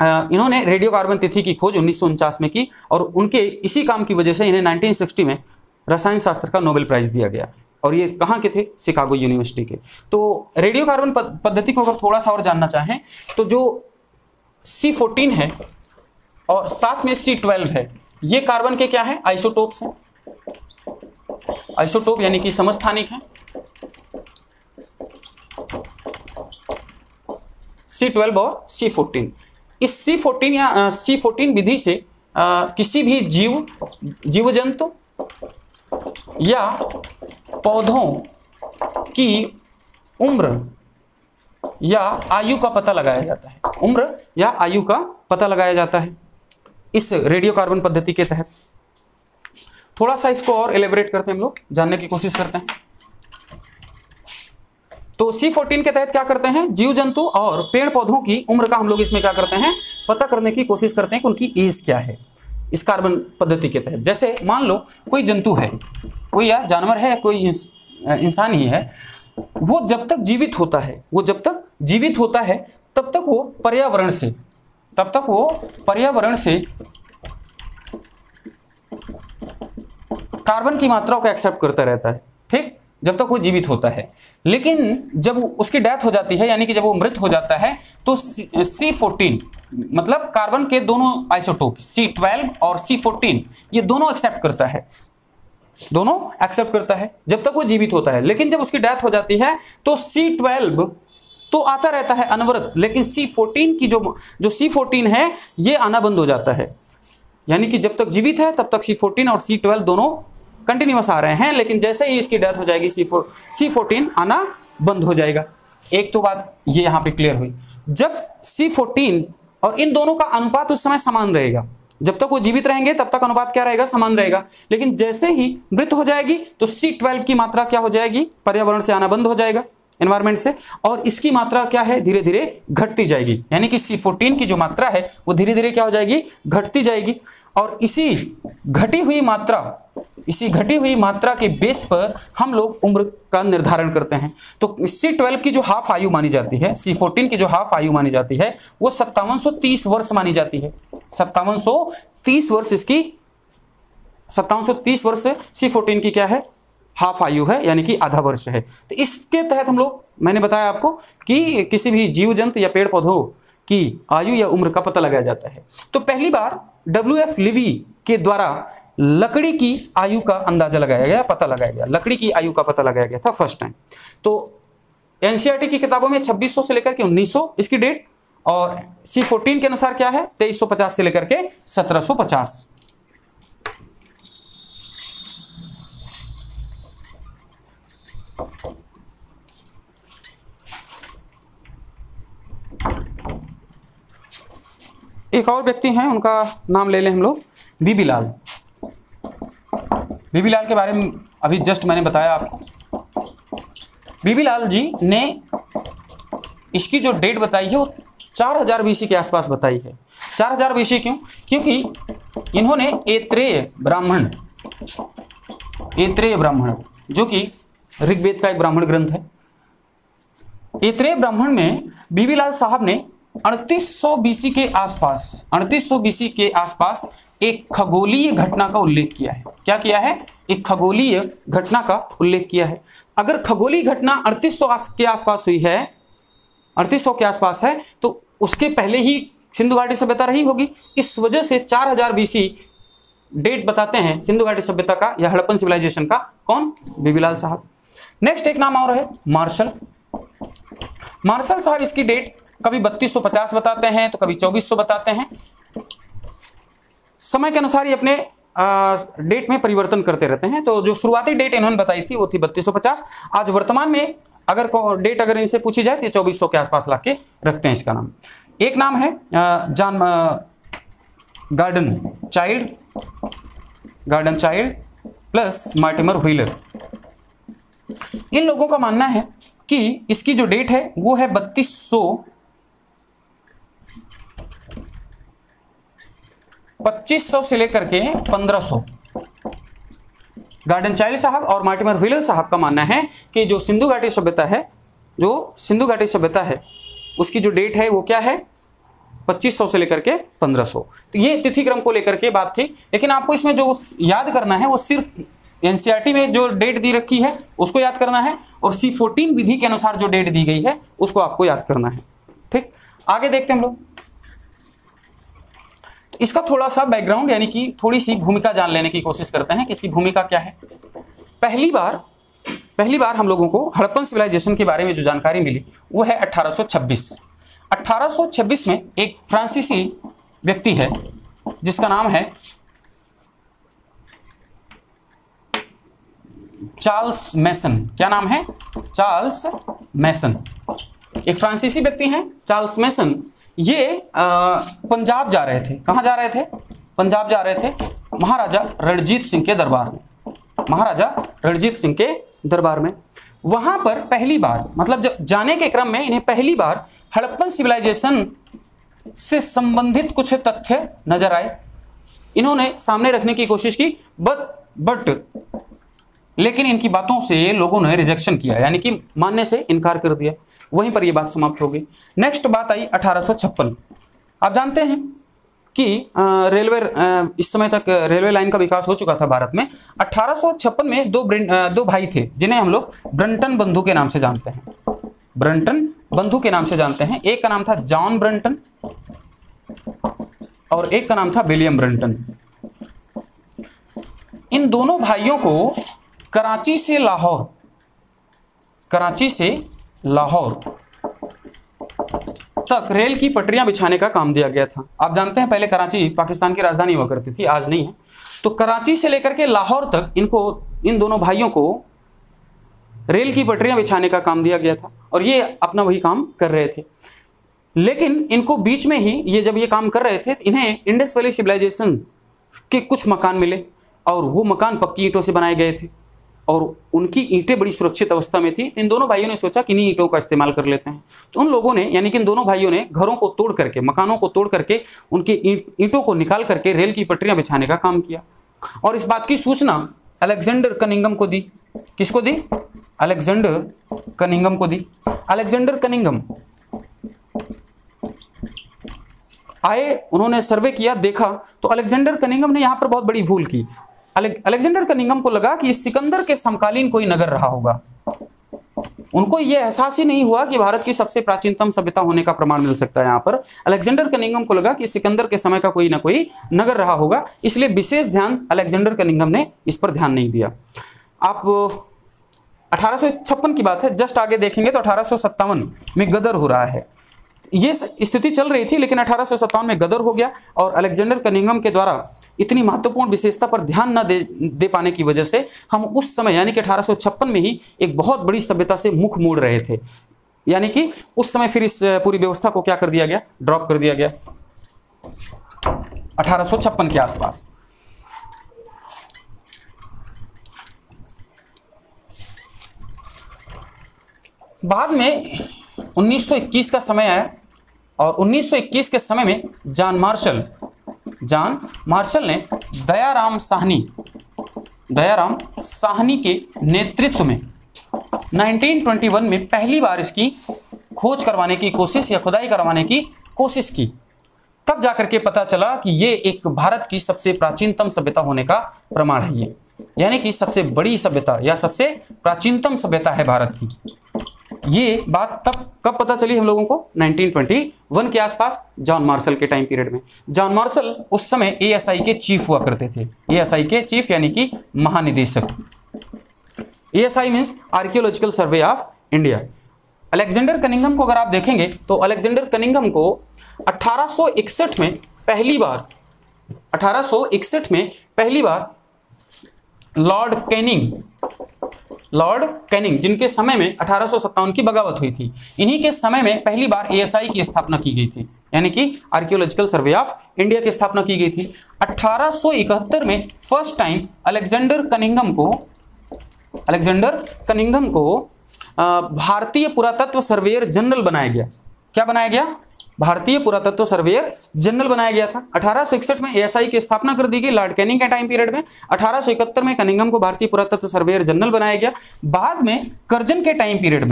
इन्होंने रेडियो कार्बन तिथि की खोज 1949 में की और उनके इसी काम की वजह से इन्हें 1960 में रसायन शास्त्र का नोबेल प्राइज दिया गया। और ये कहाँ के थे? शिकागो यूनिवर्सिटी के। तो रेडियो कार्बन पद्धति को अगर थोड़ा सा और जानना चाहें तो जो C14 है और साथ में C12 है, ये कार्बन के क्या है? आइसोटोप्स हैं। आइसोटोप यानी कि समस्थानिक हैं। C12 और C14। इस C14 या C14 विधि से किसी भी जीव जंतु या पौधों की उम्र या आयु का पता लगाया जाता है। उम्र या आयु का पता लगाया जाता है इस रेडियो कार्बन पद्धति के तहत। थोड़ा सा इसको और एलेबरेट करते हैं, हम लोग जानने की कोशिश करते हैं। तो C14 के तहत क्या करते हैं? जीव जंतु और पेड़ पौधों की उम्र का हम लोग इसमें क्या करते हैं? पता करने की कोशिश करते हैं कि उनकी एज क्या है इस कार्बन पद्धति के तहत। जैसे मान लो कोई जंतु है, कोई या जानवर है, कोई इंसान ही है, वो जब तक जीवित होता है, वो जब तक जीवित होता है तब तक वो पर्यावरण से, तब तक वो पर्यावरण से कार्बन की मात्रा को एक्सेप्ट करता रहता है, ठीक, जब तक वो जीवित होता है। लेकिन जब उसकी डेथ हो जाती है, यानी कि जब वो मृत हो जाता है, तो C14 मतलब कार्बन के दोनों आइसोटोप C12 और C14 ये दोनों एक्सेप्ट करता है, दोनों एक्सेप्ट करता है जब तक वो जीवित होता है। लेकिन जब उसकी डेथ हो जाती है तो C12 तो आता रहता है अनवरत, लेकिन C14 की जो C14 है ये आना बंद हो जाता है। यानी कि जब तक जीवित है तब तक C14 और C12 दोनों कंटिन्यूअस आ रहे हैं, लेकिन जैसे ही इसकी डेथ हो जाएगी C14 आना बंद हो जाएगा। एक तो बात ये यहां पे क्लियर हुई। जब C14 और इन दोनों का अनुपात उस समय समान रहेगा, जब तक वो जीवित रहेंगे तब तक अनुपात क्या रहेगा, समान रहेगा। लेकिन जैसे ही मृत हो जाएगी तो C12 की मात्रा क्या हो जाएगी, पर्यावरण से आना बंद हो जाएगा, एनवायरमेंट से, और इसकी मात्रा क्या है, धीरे धीरे घटती जाएगी। यानी कि C14 की जो मात्रा है वो धीरे धीरे क्या हो जाएगी, घटती जाएगी। और इसी घटी हुई मात्रा के बेस पर हम लोग उम्र का निर्धारण करते हैं। तो C12 की जो हाफ आयु मानी जाती है, C14 की जो हाफ आयु मानी जाती है वो 5730 वर्ष मानी जाती है। 5730 वर्ष इसकी, 5730 वर्ष C14 की क्या है, हाफ आयु है, यानी कि आधा वर्ष है। तो इसके तहत हम लोग, मैंने बताया आपको कि किसी भी जीव जंतु या पेड़ पौधों की आयु या उम्र का पता लगाया जाता है। तो पहली बार WF लिवी के द्वारा लकड़ी की आयु का अंदाजा लगाया गया, पता लगाया गया, लकड़ी की आयु का पता लगाया गया था फर्स्ट टाइम। तो NCERT की किताबों में 2600 से लेकर के 1900 इसकी डेट, और C14 के अनुसार क्या है, 2350 से लेकर के 1750। एक और व्यक्ति हैं, उनका नाम ले लें हम लोग, बीबी लाल। बीबी लाल के बारे में अभी जस्ट मैंने बताया आपको। बीबी लाल जी ने इसकी जो डेट बताई है वो 4000 BC के आसपास बताई है। 4000 BC क्यों? क्योंकि इन्होंने ऐत्रेय ब्राह्मण जो कि ऋग्वेद का एक ब्राह्मण ग्रंथ है, ऐत्रेय ब्राह्मण में बीबी लाल साहब ने 3800 BC के आसपास एक खगोलीय घटना का उल्लेख किया है। क्या किया है? एक खगोलीय घटना का उल्लेख किया है। अगर खगोलीय घटना 3800 के आसपास हुई है, 3800 के आसपास है, तो उसके पहले ही सिंधु घाटी सभ्यता रही होगी। इस वजह से 4000 BC डेट बताते हैं सिंधु घाटी सभ्यता का या हड़प्पन सिविलाइजेशन का। कौन? बीबी लाल साहब। नेक्स्ट एक नाम और है मार्शल। मार्शल साहब इसकी डेट कभी 3250 बताते हैं तो कभी 2400 बताते हैं। समय के अनुसार ये अपने डेट में परिवर्तन करते रहते हैं। तो जो शुरुआती डेट इन्होंने बताई थी वो थी 3250। आज वर्तमान में अगर डेट अगर इनसे पूछी जाए तो 2400 के आसपास ला के रखते हैं इसका नाम। एक नाम है John Gordon Childe plus Mortimer Wheeler. इन लोगों का मानना है कि इसकी जो डेट है वो है 2500 से लेकर के 1500। गार्डन चाइल्ड साहब और मार्टिमर व्हीलर साहब का मानना है कि जो सिंधु घाटी सभ्यता है उसकी जो डेट है वो क्या है, 2500 से लेकर के 1500। तो ये तिथि क्रम को लेकर के बात थी। लेकिन आपको इसमें जो याद करना है वो सिर्फ NCERT में जो डेट दी रखी है उसको याद करना है, और C14 विधि के अनुसार जो डेट दी गई है उसको आपको याद करना है। ठीक, आगे देखते हैं हम लोग। तो इसका थोड़ा सा बैकग्राउंड यानी कि थोड़ी सी भूमिका जान लेने की कोशिश करते हैं कि इसकी भूमिका क्या है। पहली बार हम लोगों को हड़प्पन सिविलाइजेशन के बारे में जो जानकारी मिली वो है 1826। 1826 में एक फ्रांसीसी व्यक्ति है जिसका नाम है चार्ल्स मैसन। क्या नाम है? चार्ल्स मैसन। एक फ्रांसीसी व्यक्ति हैं चार्ल्स मैसन। ये पंजाब जा रहे थे। कहाँ जा रहे थे? पंजाब जा रहे थे महाराजा रणजीत सिंह के दरबार में। वहां पर पहली बार, मतलब जब जाने के क्रम में इन्हें पहली बार हड़प्पन सिविलाइजेशन से संबंधित कुछ तथ्य नजर आए। इन्होंने सामने रखने की कोशिश की, बट लेकिन इनकी बातों से लोगों ने रिजेक्शन किया, यानी कि मानने से इनकार कर दिया। वहीं पर यह बात समाप्त हो गई। नेक्स्ट बात आई 1856। आप जानते हैं कि इस समय तक रेलवे लाइन का विकास हो चुका था भारत में। 1856 में दो भाई थे जिन्हें हम लोग ब्रंटन बंधु के नाम से जानते हैं। ब्रंटन बंधु के नाम से जानते हैं। एक का नाम था जॉन ब्रंटन और एक का नाम था विलियम ब्रंटन। इन दोनों भाइयों को कराची से लाहौर तक रेल की पटरियां बिछाने का काम दिया गया था। आप जानते हैं पहले कराची पाकिस्तान की राजधानी हुआ करती थी, आज नहीं है। तो कराची से लेकर के लाहौर तक इन दोनों भाइयों को रेल की पटरियां बिछाने का काम दिया गया था और ये अपना वही काम कर रहे थे। लेकिन इनको बीच में ही ये जब ये काम कर रहे थे, इन्हें इंडस वैली सिविलाइजेशन के कुछ मकान मिले और वो मकान पक्की ईंटों से बनाए गए थे और उनकी ईंटें बड़ी सुरक्षित अवस्था में थी। इन दोनों भाइयों ने सोचा कि इन्हीं ईंटों का इस्तेमाल कर लेते हैं। तो उन लोगों ने, यानी कि इन दोनों भाइयों ने घरों को तोड़ करके, मकानों को तोड़ करके, उनके ईंटों को निकाल करके रेल की पटरियां बिछाने का काम किया। और इस बात की सूचना अलेक्जेंडर कनिंघम को दी। किसको दी? अलेक्जेंडर कनिंघम को दी। अलेक्जेंडर कनिंघम आए, उन्होंने सर्वे किया, देखा तो अलेक्जेंडर कनिंघम ने यहाँ पर बहुत बड़ी भूल की। अलेक्जेंडर कनिंघम को लगा कि सिकंदर के समकालीन कोई नगर रहा होगा। उनको यह एहसास ही नहीं हुआ कि भारत की सबसे प्राचीनतम सभ्यता होने का प्रमाण मिल सकता है। यहाँ पर अलेक्जेंडर कनिंघम को लगा कि सिकंदर के समय का कोई ना कोई नगर रहा होगा, इसलिए विशेष ध्यान अलेक्जेंडर कनिंघम ने इस पर ध्यान नहीं दिया। आप 1856 की बात है, जस्ट आगे देखेंगे तो 1857 में गदर हो रहा है। ये स्थिति चल रही थी, लेकिन 1857 में गदर हो गया और अलेक्जेंडर कनिंघम के द्वारा इतनी महत्वपूर्ण विशेषता पर ध्यान न दे पाने की वजह से हम उस समय यानी कि 1856 में ही एक बहुत बड़ी सभ्यता से मुख मोड़ रहे थे। यानी कि उस समय फिर इस पूरी व्यवस्था को क्या कर दिया गया? ड्रॉप कर दिया गया 1856 के आसपास। बाद में 1921 का समय आया और 1921 के समय में जॉन मार्शल ने दयाराम साहनी के नेतृत्व में 1921 में पहली बार इसकी खोज करवाने की कोशिश या खुदाई करवाने की कोशिश की। तब जाकर के पता चला कि ये एक भारत की सबसे प्राचीनतम सभ्यता होने का प्रमाण है। ये यानी कि सबसे बड़ी सभ्यता या सबसे प्राचीनतम सभ्यता है भारत की। ये बात तब कब पता चली हम लोगों को? 1921 के आसपास, जॉन मार्शल के टाइम पीरियड में। जॉन मार्शल उस समय ASI के चीफ हुआ करते थे। ASI के चीफ यानी कि महानिदेशक। ASI means archaeological survey of India. Alexander Cunningham को अगर आप देखेंगे तो अलेक्जेंडर कनिंघम को 1861 में पहली बार लॉर्ड कैनिंग जिनके समय में 1857 की बगावत हुई थी, इन्हीं के समय में पहली बार ASI की स्थापना की गई थी, यानी कि आर्कियोलॉजिकल सर्वे ऑफ इंडिया की स्थापना की गई थी। 1871 में फर्स्ट टाइम अलेक्जेंडर कनिंघम को भारतीय पुरातत्व सर्वेयर जनरल बनाया गया। क्या बनाया गया? भारतीय पुरातत्व सर्वेयर जनरल बनाया गया था। 1861 में ASI की स्थापना कर दी गई लॉर्ड कैनिंग के टाइम पीरियड में। 1871 में कनिंघम को भारतीय पुरातत्व सर्वेयर जनरल बनाया गया। बाद में कर्जन के टाइम पीरियड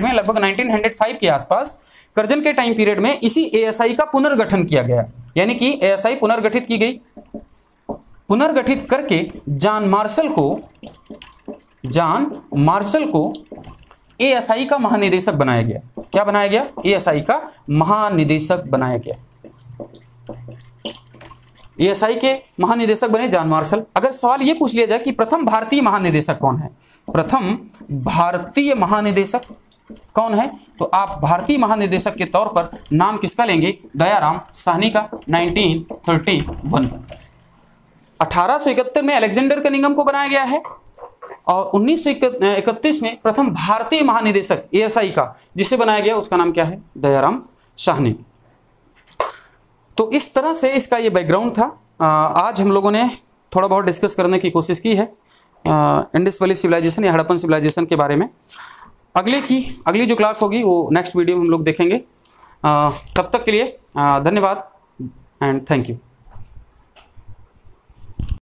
में लगभग 1905 के आसपास कर्जन के टाइम पीरियड में इसी ASI का पुनर्गठन किया गया, यानी कि ASI पुनर्गठित की गई। पुनर्गठित करके जॉन मार्शल को ASI का महानिदेशक बनाया गया। क्या बनाया गया? ASI का महानिदेशक बनाया गया। ASI के महानिदेशक बने जॉन मार्शल। अगर सवाल ये पूछ लिया जाए कि प्रथम भारतीय महानिदेशक कौन है, प्रथम भारतीय महानिदेशक कौन है, तो आप भारतीय महानिदेशक के तौर पर नाम किसका लेंगे? दयाराम साहनी का, 1931। 1871 में अलेक्जेंडर कनिंघम को बनाया गया है और 1931 में प्रथम भारतीय महानिदेशक ASI का जिसे बनाया गया उसका नाम क्या है? दयाराम साहनी। तो इस तरह से इसका ये बैकग्राउंड था। आज हम लोगों ने थोड़ा बहुत डिस्कस करने की कोशिश की है इंडस वैली सिविलाइजेशन या हड़प्पन सिविलाइजेशन के बारे में। अगली जो क्लास होगी वो नेक्स्ट वीडियो में हम लोग देखेंगे। तब तक के लिए धन्यवाद एंड थैंक यू।